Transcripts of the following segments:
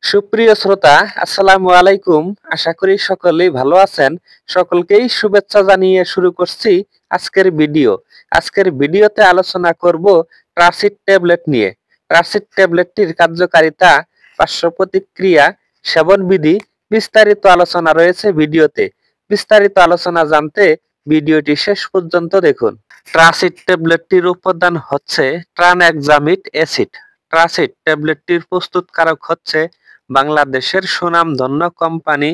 সুপ্রিয় শ্রোতা, আসসালামু আলাইকুম। আশা করি সকলেই ভালো আছেন। সকলকেই শুভেচ্ছা জানিয়ে শুরু করছি আজকের ভিডিও। আজকের ভিডিওতে আলোচনা করব ট্রাসিড ট্যাবলেট নিয়ে। ট্রাসিড ট্যাবলেটটির কার্যকারিতা, পার্শ্ব প্রতিক্রিয়া, সেবনবিধি বিস্তারিত আলোচনা রয়েছে ভিডিওতে। বিস্তারিত আলোচনা জানতে ভিডিওটি শেষ পর্যন্ত দেখুন। ট্রাসিড ট্যাবলেটটির উপাদান হচ্ছে ট্রানএক্সামিড অ্যাসিড। ট্রাসিড ট্যাবলেটটির প্রস্তুতকারক হচ্ছে বাংলাদেশের সুনামধন্য company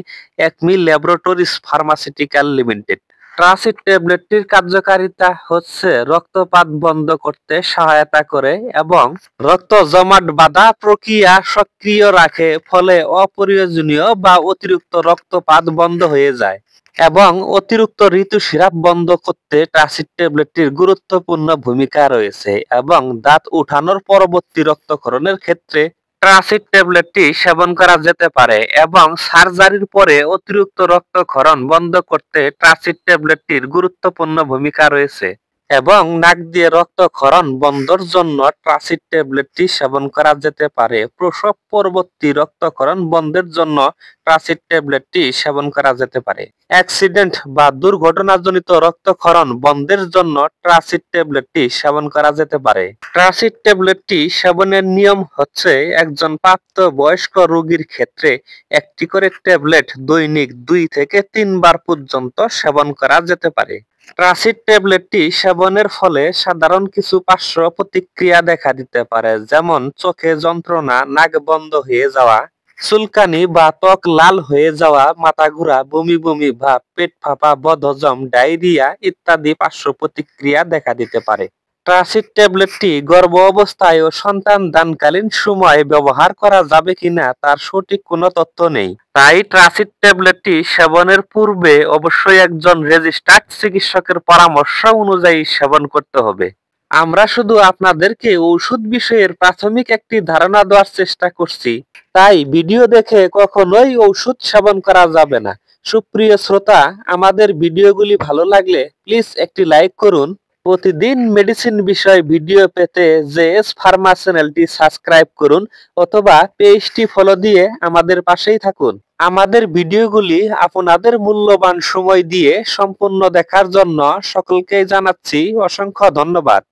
acme laboratories pharmaceutical limited. ট্রাসিড ট্যাবলেটটির কার্যকারিতা হচ্ছে রক্তপাত বন্ধ করতে সহায়তা করে এবং রক্ত জমাট বাঁধা প্রক্রিয়া সক্রিয় রাখে, ফলে অপ্রয়োজনীয় বা অতিরিক্ত রক্তপাত বন্ধ হয়ে যায় এবং অতিরিক্ত ঋতুস্রাব বন্ধ করতে ট্রাসিড ট্যাবলেটটির গুরুত্বপূর্ণ ভূমিকা রয়েছে এবং দাঁত উঠানোর পরবর্তী রক্তক্ষরণের ক্ষেত্রে ট্রাসিড ট্যাবলেটটি সেবন করা যেতে পারে এবং সার্জারির পরে অতিরিক্ত রক্তক্ষরণ বন্ধ করতে ট্রাসিড ট্যাবলেটটির গুরুত্বপূর্ণ ভূমিকা রয়েছে এবং নাক দিয়ে রক্তক্ষরণ বন্ধর জন্য ট্রাসিড ট্যাবলেটটি সেবন করা যেতে পারে। প্রসব পরবর্তী রক্তক্ষরণ বন্ধের জন্য ট্রাসিড ট্যাবলেটটি সেবন করা যেতে পারে। অ্যাক্সিডেন্ট বা দুর্ঘটনাজনিত রক্তক্ষরণ বন্ধের জন্য ট্রাসিড ট্যাবলেটটি সেবন করা যেতে পারে। ট্রাসিড ট্যাবলেটটি সেবনের নিয়ম হচ্ছে একজন প্রাপ্ত বয়স্ক রোগীর ক্ষেত্রে একটি করে ট্যাবলেট দৈনিক 2 থেকে 3 বার পর্যন্ত সেবন করা যেতে পারে। ট্রাসিড ট্যাবলেটটি সেবনের ফলে সাধারণ কিছু পার্শ্ব প্রতিক্রিয়া দেখা দিতে পারে, যেমন চোখে যন্ত্রণা, নাক বন্ধ হয়ে যাওয়া, চুলকানি বা ত্বক লাল হয়ে যাওয়া, মাথা ঘোরা, বমি বমি ভাব, পেট ফাঁপা, বদহজম, ডায়রিয়া ইত্যাদি পার্শ্ব প্রতিক্রিয়া দেখা দিতে পারে। ট্রাসিড ট্যাবলেটটি গর্ভ অবস্থায় ও সন্তান দানকালীন সময়ে ব্যবহার করা যাবে কিনা তার সঠিক কোনো তথ্য নেই। তাই ট্রাসিড ট্যাবলেটটি সেবনের পূর্বে অবশ্যই একজন রেজিস্টার্ড চিকিৎসকের পরামর্শ অনুযায়ী সেবন করতে হবে। আমরা শুধু আপনাদেরকে ঔষধ বিষয়ের প্রাথমিক একটি ধারণা দেওয়ার চেষ্টা করছি, তাই ভিডিও দেখে কখনোই ঔষধ সেবন করা যাবে না। সুপ্রিয় শ্রোতা, আমাদের ভিডিওগুলি ভালো লাগলে প্লিজ একটি লাইক করুন। প্রতিদিন মেডিসিন বিষয় ভিডিও পেতে জেএস ফার্মা চ্যানেলটি সাবস্ক্রাইব করুন অথবা পেজটি ফলো দিয়ে আমাদের পাশেই থাকুন। আমাদের ভিডিওগুলি আপনাদের মূল্যবান সময় দিয়ে সম্পূর্ণ দেখার জন্য সকলকে জানাচ্ছি অসংখ্য ধন্যবাদ।